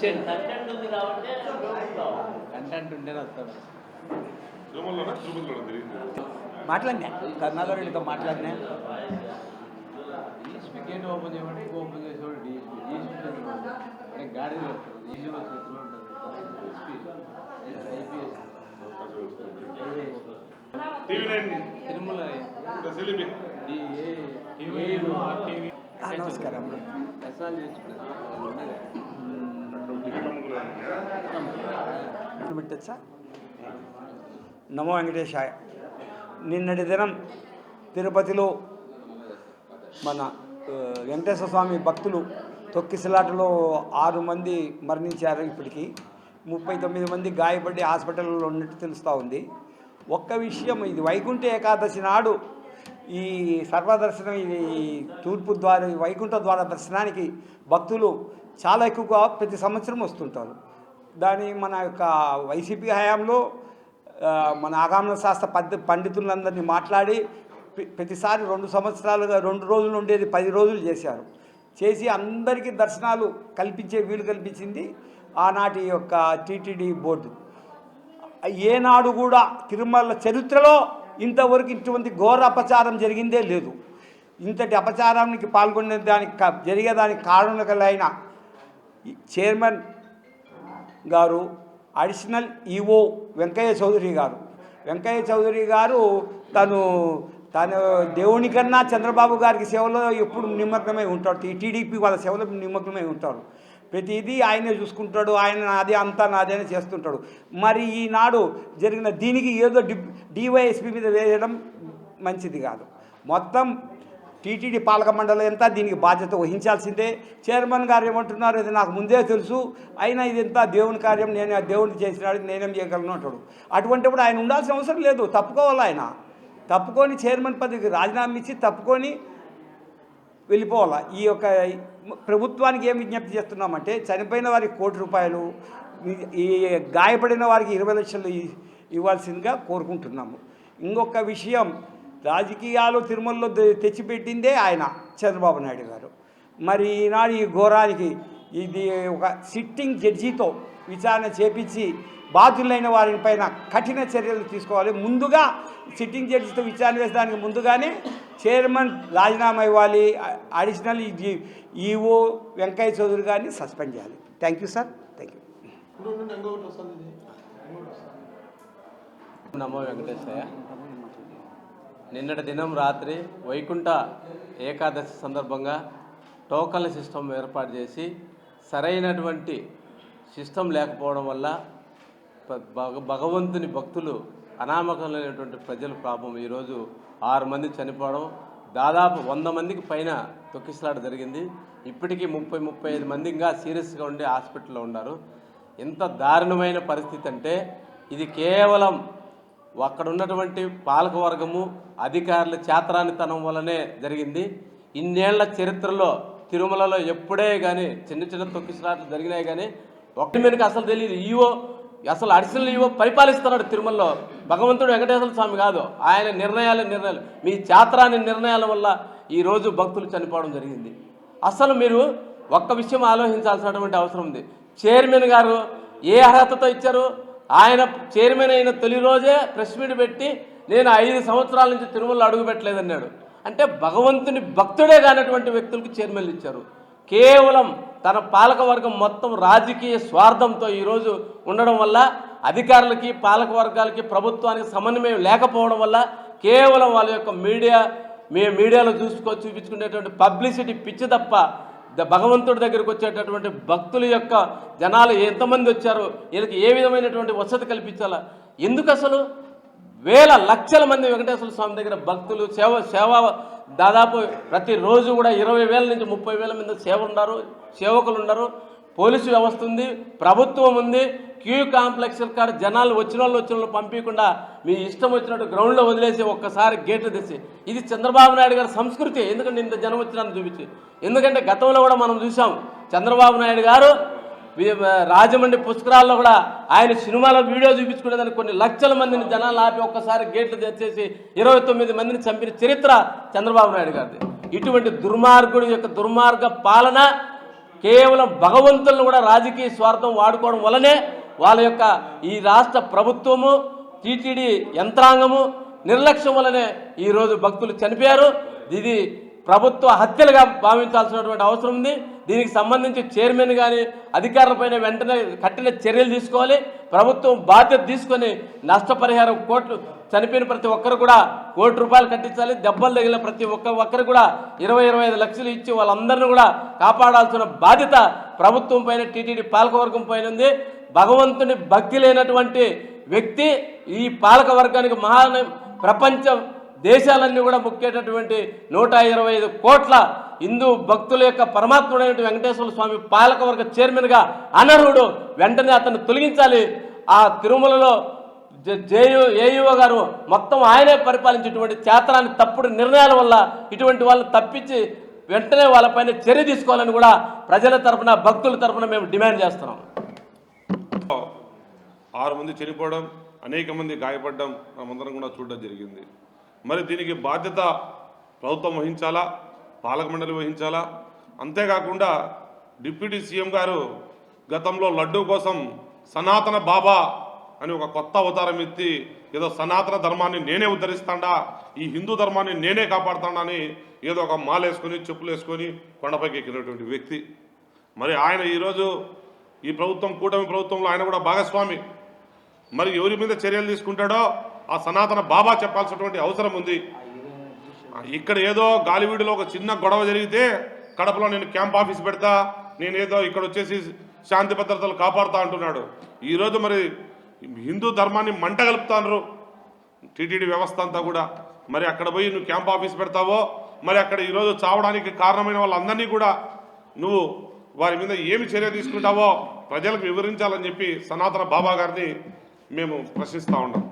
Content ఉంది కాబట్టి content ఉంటేనే వస్తాడు. మాట్లాడినా కర్ణాకర్ రెడ్డితో మాట్లాడినా డిఎస్పీ గేట్ ఓపెన్ చేయమంటే ఓపెన్ చేసేవాడు డిఎస్పీ గాడి తిరుమల నమస్కారం. పెట్టచ్చా? నమో వెంకటేశాయ. నిన్నటి దినం తిరుపతిలో మన వెంకటేశ్వర స్వామి భక్తులు తొక్కిసలాటలో 6 మంది మరణించారు. ఇప్పటికీ 39 మంది గాయపడి హాస్పిటల్లో ఉన్నట్టు తెలుస్తూ ఉంది. ఒక్క విషయం, ఇది వైకుంఠ ఏకాదశి నాడు ఈ సర్వదర్శనం, ఇది తూర్పు ద్వార వైకుంఠ ద్వార దర్శనానికి భక్తులు చాలా ఎక్కువగా ప్రతి సంవత్సరం వస్తుంటారు. మన యొక్క వైసీపీ హయాంలో మన ఆగమన శాస్త్ర పండితులందరినీ మాట్లాడి ప్రతిసారి 2 సంవత్సరాలుగా 2 రోజులు ఉండేది 10 రోజులు చేశారు. చేసి అందరికీ దర్శనాలు కల్పించే వీలు కల్పించింది ఆనాటి యొక్క టీటీడీ బోర్డు. ఏనాడు కూడా తిరుమల చరిత్రలో ఇంతవరకు ఇటువంటి ఘోర అపచారం జరిగిందే లేదు. ఇంతటి అపచారానికి జరిగేదానికి కారణాలైన చైర్మన్ గారు, అడిషనల్ ఈఓ వెంకయ్య చౌదరి గారు తను దేవుని కన్నా చంద్రబాబు గారికి సేవలో ఎప్పుడు నిమగ్నమై ఉంటాడు. టీడీపీ వాళ్ళ సేవలో నిమగ్నమై ఉంటాడు. ప్రతిదీ ఆయనే చూసుకుంటాడు. ఆయన నాదే అంతా నాదే అని చేస్తుంటాడు. మరి ఈనాడు జరిగిన దీనికి ఏదో డివైఎస్పీ మీద వేయడం మంచిది కాదు. మొత్తం టీటీడీ పాలక మండలి అంతా దీనికి బాధ్యత వహించాల్సిందే. చైర్మన్ గారు ఏమంటున్నారు, ఇది నాకు ముందే తెలుసు, అయినా ఇదంతా దేవుని కార్యం, నేను ఆ దేవుడిని చేసినాడు, నేనేం చేయగలను అంటాడు. అటువంటిప్పుడు ఆయన ఉండాల్సిన అవసరం లేదు. తప్పుకోవాలి. ఆయన తప్పుకొని చైర్మన్ పదవికి రాజీనామా ఇచ్చి తప్పుకొని వెళ్ళిపోవాలి. ఈ యొక్క ప్రభుత్వానికి ఏం విజ్ఞప్తి చేస్తున్నామంటే, చనిపోయిన వారికి 1 కోటి రూపాయలు, ఈ గాయపడిన వారికి 20 లక్షలు ఇవ్వాల్సిందిగా కోరుకుంటున్నాము. ఇంకొక విషయం, రాజకీయాలు తిరుమలలో తెచ్చిపెట్టిందే ఆయన చంద్రబాబు నాయుడు గారు. మరి ఈనాడు ఈ ఘోరానికి ఇది ఒక సిట్టింగ్ జడ్జితో విచారణ చేపించి బాధ్యులైన వారిపైన కఠిన చర్యలు తీసుకోవాలి. ముందుగా సిట్టింగ్ జడ్జితో విచారణ చేసేదానికి ముందుగానే చైర్మన్ రాజీనామా ఇవ్వాలి. అడిషనల్ ఈఓ వెంకయ్య చౌదరి గారిని సస్పెండ్ చేయాలి. Thank you sir. Thank you. నమో వెంకటేశయ్య. నిన్నటి దినం రాత్రి వైకుంఠ ఏకాదశి సందర్భంగా టోకన్ల సిస్టమ్ ఏర్పాటు చేసి సరైనటువంటి సిస్టమ్ లేకపోవడం వల్ల భగవంతుని భక్తులు అనామకమైనటువంటి ప్రజల పాపం ఈరోజు 6 మంది చనిపోవడం, దాదాపు 100 మందికి పైన తొక్కిసలాట జరిగింది. ఇప్పటికీ 30-35 మంది ఇంకా సీరియస్గా ఉండి హాస్పిటల్లో ఉన్నారు. ఎంత దారుణమైన పరిస్థితి అంటే, ఇది కేవలం అక్కడ ఉన్నటువంటి పాలకవర్గము అధికారుల చేతరానితనం వల్లనే జరిగింది. ఇన్నేళ్ల చరిత్రలో తిరుమలలో ఎప్పుడే కానీ చిన్న తొక్కిసలాట్లు జరిగినాయి, కానీ ఒకటి మీదకి అసలు తెలియదు. అసలు అడిషనల్ ఈవో పరిపాలిస్తున్నాడు తిరుమలలో. భగవంతుడు వెంకటేశ్వర స్వామి కాదు, ఆయన నిర్ణయాలు మీ చేతరాని నిర్ణయాల వల్ల ఈరోజు భక్తులు చనిపోవడం జరిగింది. అసలు మీరు ఒక్క విషయం ఆలోచించాల్సినటువంటి అవసరం ఉంది. చైర్మన్ గారు ఏ అర్హతతో ఇచ్చారు? ఆయన చైర్మన్ అయిన తొలి రోజే ప్రెస్ మీట్ పెట్టి నేను 5 సంవత్సరాల నుంచి తిరుమలలో అడుగు పెట్టలేదన్నాడు. అంటే భగవంతుని భక్తుడే కానటువంటి వ్యక్తులకు చైర్మన్లు ఇచ్చారు. కేవలం తన పాలకవర్గం మొత్తం రాజకీయ స్వార్థంతో ఈరోజు ఉండడం వల్ల అధికారులకి, పాలకవర్గాలకి, ప్రభుత్వానికి సమన్వయం లేకపోవడం వల్ల కేవలం వాళ్ళ యొక్క మీడియాలో చూపించుకునేటువంటి పబ్లిసిటీ పిచ్చి తప్ప భగవంతుడి దగ్గరికి వచ్చేటటువంటి భక్తుల యొక్క జనాలు ఎంతమంది వచ్చారో వీళ్ళకి ఏ విధమైనటువంటి వసతి కల్పించాలా? ఎందుకు అసలు వేల లక్షల మంది వెంకటేశ్వర స్వామి దగ్గర భక్తులు సేవ దాదాపు ప్రతిరోజు కూడా 20,000 నుంచి 30,000 మంది సేవకులు ఉన్నారు. పోలీసు వ్యవస్థ ఉంది, ప్రభుత్వం ఉంది. క్యూ కాంప్లెక్స్ కాడ జనాలు వచ్చిన వాళ్ళు పంపించకుండా మీ ఇష్టం వచ్చినట్టు గ్రౌండ్లో వదిలేసి ఒక్కసారి గేట్లు తెచ్చి, ఇది చంద్రబాబు నాయుడు గారి సంస్కృతి. ఎందుకంటే ఇంత జనం వచ్చినాన్ని చూపించి, ఎందుకంటే గతంలో కూడా మనం చూసాం చంద్రబాబు నాయుడు గారు రాజమండ్రి పుష్కరాల్లో కూడా ఆయన సినిమాలో వీడియో చూపించుకునేదానికి కొన్ని లక్షల మందిని జనాలు ఆపి ఒక్కసారి గేట్లు తెచ్చేసి 29 మందిని చంపిన చరిత్ర చంద్రబాబు నాయుడు గారిది. ఇటువంటి దుర్మార్గుడి యొక్క దుర్మార్గ పాలన కేవలం భగవంతులను కూడా రాజకీయ స్వార్థం వాడుకోవడం వల్లనే వాళ్ళ యొక్క ఈ రాష్ట్ర ప్రభుత్వము టీటీడీ యంత్రాంగము నిర్లక్ష్యం వల్లనే ఈరోజు భక్తులు చనిపోయారు. ఇది ప్రభుత్వ హత్యలుగా భావించాల్సినటువంటి అవసరం ఉంది. దీనికి సంబంధించి చైర్మన్ కానీ అధికారులపైన వెంటనే కఠిన చర్యలు తీసుకోవాలి. ప్రభుత్వం బాధ్యత తీసుకొని నష్టపరిహారం కోట్లు చనిపోయిన ప్రతి ఒక్కరు కూడా ₹1 కట్టించాలి. దెబ్బలు తగిలిన ప్రతి ఒక్కరు కూడా 20-25 లక్షలు ఇచ్చి వాళ్ళందరినీ కూడా కాపాడాల్సిన బాధ్యత ప్రభుత్వం పైన టీటీడీ పాలకవర్గం పైన ఉంది. భగవంతుని భక్తి లేనటువంటి వ్యక్తి ఈ పాలకవర్గానికి ప్రపంచ దేశాలన్నీ కూడా ముఖ్యమైనటువంటి 125 కోట్ల హిందూ భక్తుల యొక్క పరమాత్ముడైన వెంకటేశ్వర స్వామి పాలకవర్గ చైర్మన్గా అనర్హుడు. వెంటనే అతన్ని తొలగించాలి. ఆ తిరుమలలో ఏఈఓ గారు మొత్తం ఆయనే పరిపాలించేటువంటి చేతనాన్ని తప్పుడు నిర్ణయాల వల్ల ఇటువంటి వాళ్ళని తప్పించి వెంటనే వాళ్ళపైన చర్య తీసుకోవాలని కూడా ప్రజల తరఫున భక్తుల తరఫున మేము డిమాండ్ చేస్తున్నాం. 6 మంది చనిపోవడం, అనేక మంది గాయపడడం మనమందరం కూడా చూడడం జరిగింది. మరి దీనికి బాధ్యత ప్రభుత్వం వహించాలా, పాలక మండలి వహించాలా? అంతేకాకుండా డిప్యూటీ సీఎం గారు గతంలో లడ్డూ కోసం సనాతన బాబా అని ఒక కొత్త అవతారం ఎత్తి ఏదో సనాతన ధర్మాన్ని నేనే ఉద్ధరిస్తాడా, ఈ హిందూ ధర్మాన్ని నేనే కాపాడుతాడా అని ఏదో ఒక మాలేసుకొని చెప్పులు వేసుకొని కొండపైకి ఎక్కినటువంటి వ్యక్తి. మరి ఆయన ఈరోజు ఈ ప్రభుత్వం, కూటమి ప్రభుత్వంలో ఆయన కూడా భాగస్వామి. మరి ఎవరి మీద చర్యలు తీసుకుంటాడో ఆ సనాతన బాబా చెప్పాల్సినటువంటి అవసరం ఉంది. ఇక్కడ ఏదో గాలివీడిలో ఒక చిన్న గొడవ జరిగితే కడపలో నేను క్యాంప్ ఆఫీస్ పెడతా, నేనేదో ఇక్కడ వచ్చేసి శాంతి భద్రతలు కాపాడుతా అంటున్నాడు. ఈరోజు మరి హిందూ ధర్మాన్ని మంట కలుపుతారు టీటీడీ వ్యవస్థ అంతా కూడా. మరి అక్కడ పోయి నువ్వు క్యాంప్ ఆఫీస్ పెడతావో, మరి అక్కడ ఈరోజు చావడానికి కారణమైన వాళ్ళందరినీ కూడా నువ్వు వారి మీద ఏమి చర్య తీసుకుంటావో ప్రజలకు వివరించాలని చెప్పి సనాతన బాబా గారిని మేము ప్రశ్నిస్తూ ఉన్నాం.